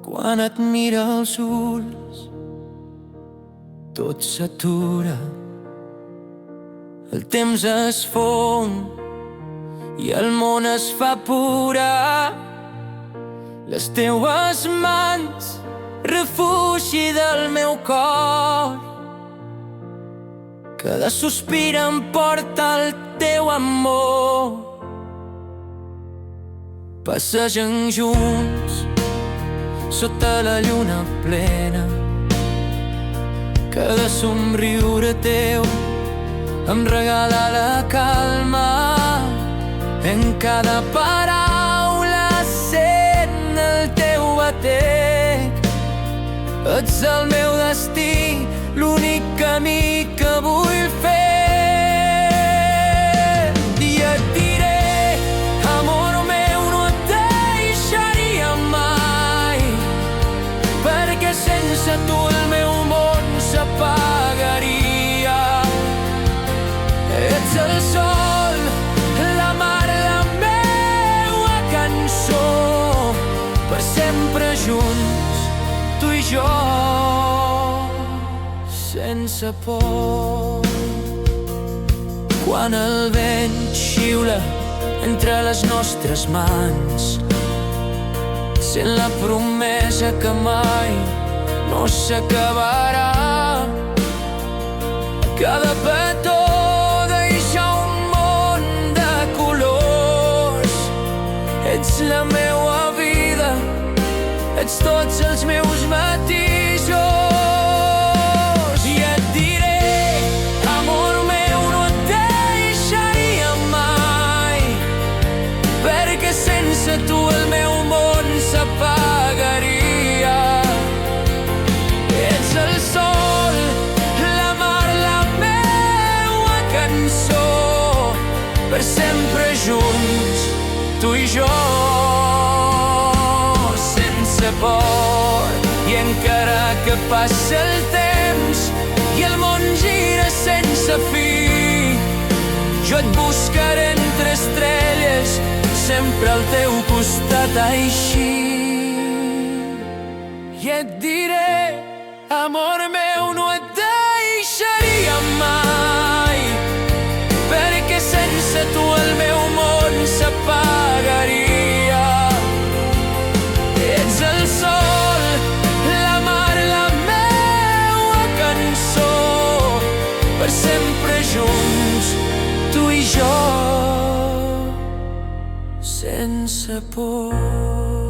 Quan et mira als ulls, tot s'atura, el temps es fon i el món es fa pura. Les teues mans, refugi del meu cor, cada sospir em porta el teu amor. Passegen junts sota la lluna plena, cada somriure teu em regala la calma. En cada paraula sent el teu batec. Ets el meu destí, l'únic camí que vull fer. I et diré, amor meu, no et deixaria mai, perquè sense tu el meu món s'apagaria. Ets el sol, la mar, la meua cançó, per sempre junts, tu i jo, sense por. Quan el vent xiula entre les nostres mans, sent la promesa que mai no s'acabarà. Cada petó deixa un món de colors. Ets la meua vida, ets tots els meus matisos. I et diré, amor meu, no et deixaria mai, perquè sense tu el meu món s'apagaria. Ets el sol, la mar, la meua cançó, per sempre junts, tu i jo, sense por. I encara que passa el temps i el món gira sense fi, jo et buscaré entre estrelles, sempre al teu costat així. I et diré, amor meu, no et deixaria mai, perquè sense tu el meu món s'apagaria. Ets el sol, la mar, la meua cançó, per sempre junts, tu i jo, sense por.